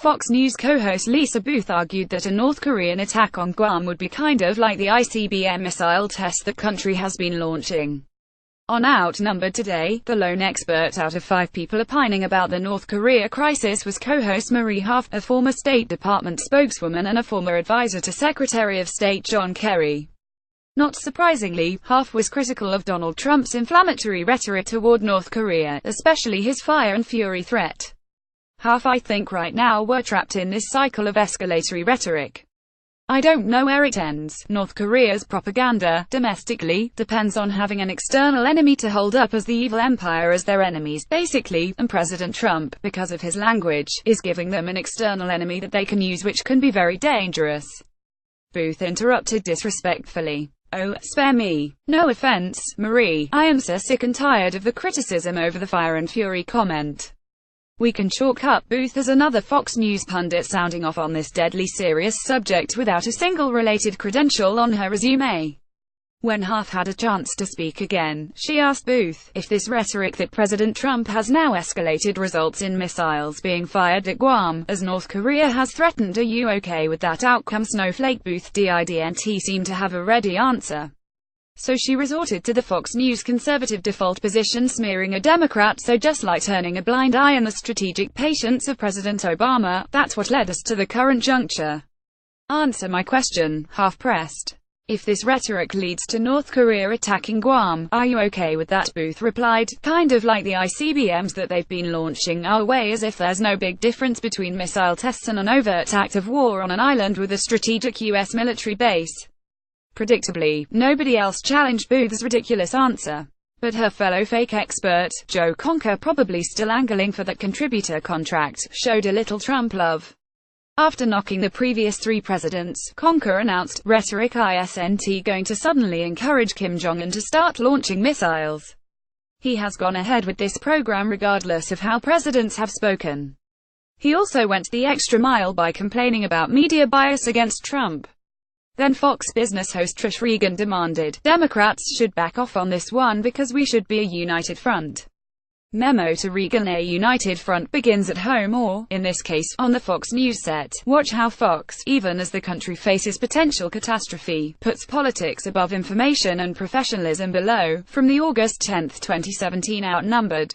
Fox News co-host Lisa Booth argued that a North Korean attack on Guam would be kind of like the ICBM missile test the country has been launching. On Outnumbered Today, the lone expert out of 5 people opining about the North Korea crisis was co-host Marie Harf, a former State Department spokeswoman and a former advisor to Secretary of State John Kerry. Not surprisingly, Harf was critical of Donald Trump's inflammatory rhetoric toward North Korea, especially his fire and fury threat. Harf: I think right now we're trapped in this cycle of escalatory rhetoric. I don't know where it ends. North Korea's propaganda, domestically, depends on having an external enemy to hold up as the evil empire as their enemies, basically, and President Trump, because of his language, is giving them an external enemy that they can use, which can be very dangerous. Booth interrupted disrespectfully. Oh, spare me. No offense, Marie. I am so sick and tired of the criticism over the fire and fury comment. We can chalk up Booth as another Fox News pundit sounding off on this deadly serious subject without a single related credential on her resume. When Harf had a chance to speak again, she asked Booth if this rhetoric that President Trump has now escalated results in missiles being fired at Guam, as North Korea has threatened. Are you okay with that outcome, Snowflake? Booth didn't seem to have a ready answer. So she resorted to the Fox News conservative default position, smearing a Democrat, so just like turning a blind eye and the strategic patience of President Obama, that's what led us to the current juncture. Answer my question, Harf pressed. If this rhetoric leads to North Korea attacking Guam, are you okay with that? Booth replied, kind of like the ICBMs that they've been launching our way, as if there's no big difference between missile tests and an overt act of war on an island with a strategic U.S. military base. Predictably, nobody else challenged Booth's ridiculous answer. But her fellow fake expert, Joe Conker, probably still angling for that contributor contract, showed a little Trump love. After knocking the previous 3 presidents, Conker announced, rhetoric isn't going to suddenly encourage Kim Jong-un to start launching missiles. He has gone ahead with this program regardless of how presidents have spoken. He also went the extra mile by complaining about media bias against Trump. Then Fox Business host Trish Regan demanded, Democrats should back off on this one because we should be a united front. Memo to Regan: a united front begins at home, or, in this case, on the Fox News set. Watch how Fox, even as the country faces potential catastrophe, puts politics above information and professionalism. Below, from the August 10, 2017 Outnumbered.